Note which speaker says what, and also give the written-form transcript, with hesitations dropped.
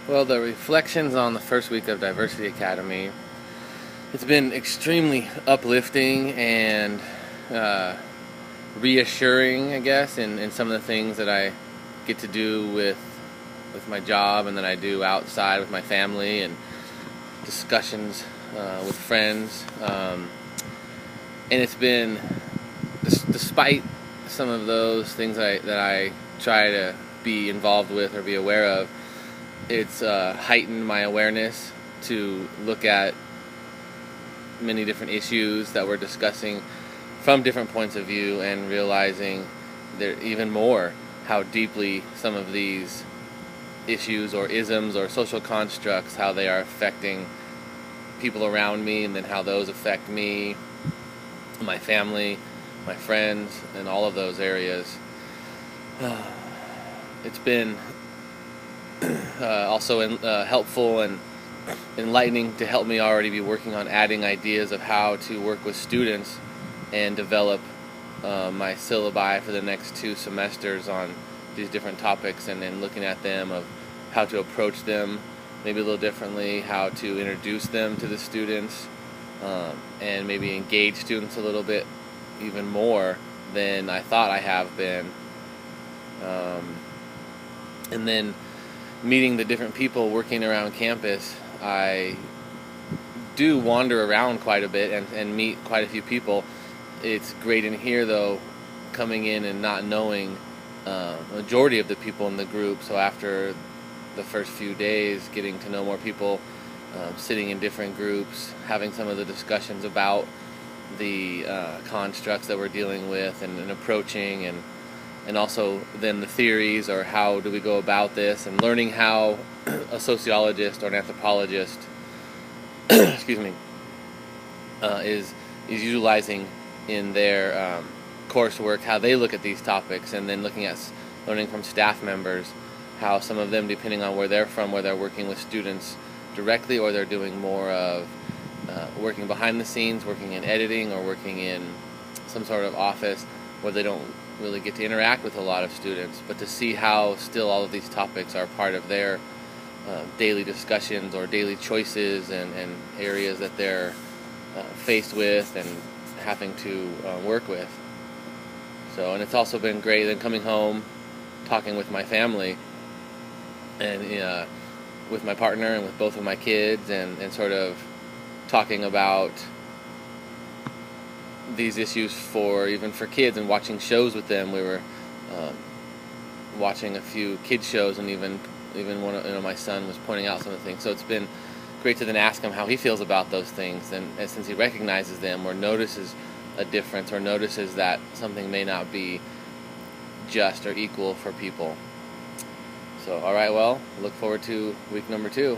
Speaker 1: Well, the reflections on the first week of Diversity Academy, it's been extremely uplifting and uh, reassuring, I guess, in some of the things that I get to do with my job and that I do outside with my family and discussions with friends. And it's been, despite some of those things that I try to be involved with or be aware of, it's heightened my awareness to look at many different issues that we're discussing from different points of view and realizing there even more how deeply some of these issues or isms or social constructs, how they are affecting people around me, and then how those affect me, my family, my friends, and all of those areas. It's been also helpful and enlightening to help me already be working on adding ideas of how to work with students and develop my syllabi for the next 2 semesters on these different topics, and then looking at them of how to approach them maybe a little differently, how to introduce them to the students, and maybe engage students a little bit even more than I thought I have been. And then meeting the different people working around campus, I do wander around quite a bit and meet quite a few people. It's great in here, though, coming in and not knowing majority of the people in the group. So after the first few days, getting to know more people, sitting in different groups, having some of the discussions about the constructs that we're dealing with and approaching, and also then the theories, or how do we go about this, and learning how a sociologist or an anthropologist excuse me, is utilizing in their coursework, how they look at these topics, and then learning from staff members how some of them, depending on where they're from, where they're working with students directly, or they're doing more of working behind the scenes, working in editing, or working in some sort of office where they don't really get to interact with a lot of students, but to see how still all of these topics are part of their daily discussions or daily choices and areas that they're faced with and having to work with. So, and it's also been great then coming home, talking with my family, and with my partner and with both of my kids, and sort of talking about these issues even for kids, and watching shows with them. We were watching a few kids shows, and even one, my son was pointing out some of the things. So it's been great to then ask him how he feels about those things, and since he recognizes them or notices a difference or notices that something may not be just or equal for people. So, all right, well, look forward to week number 2.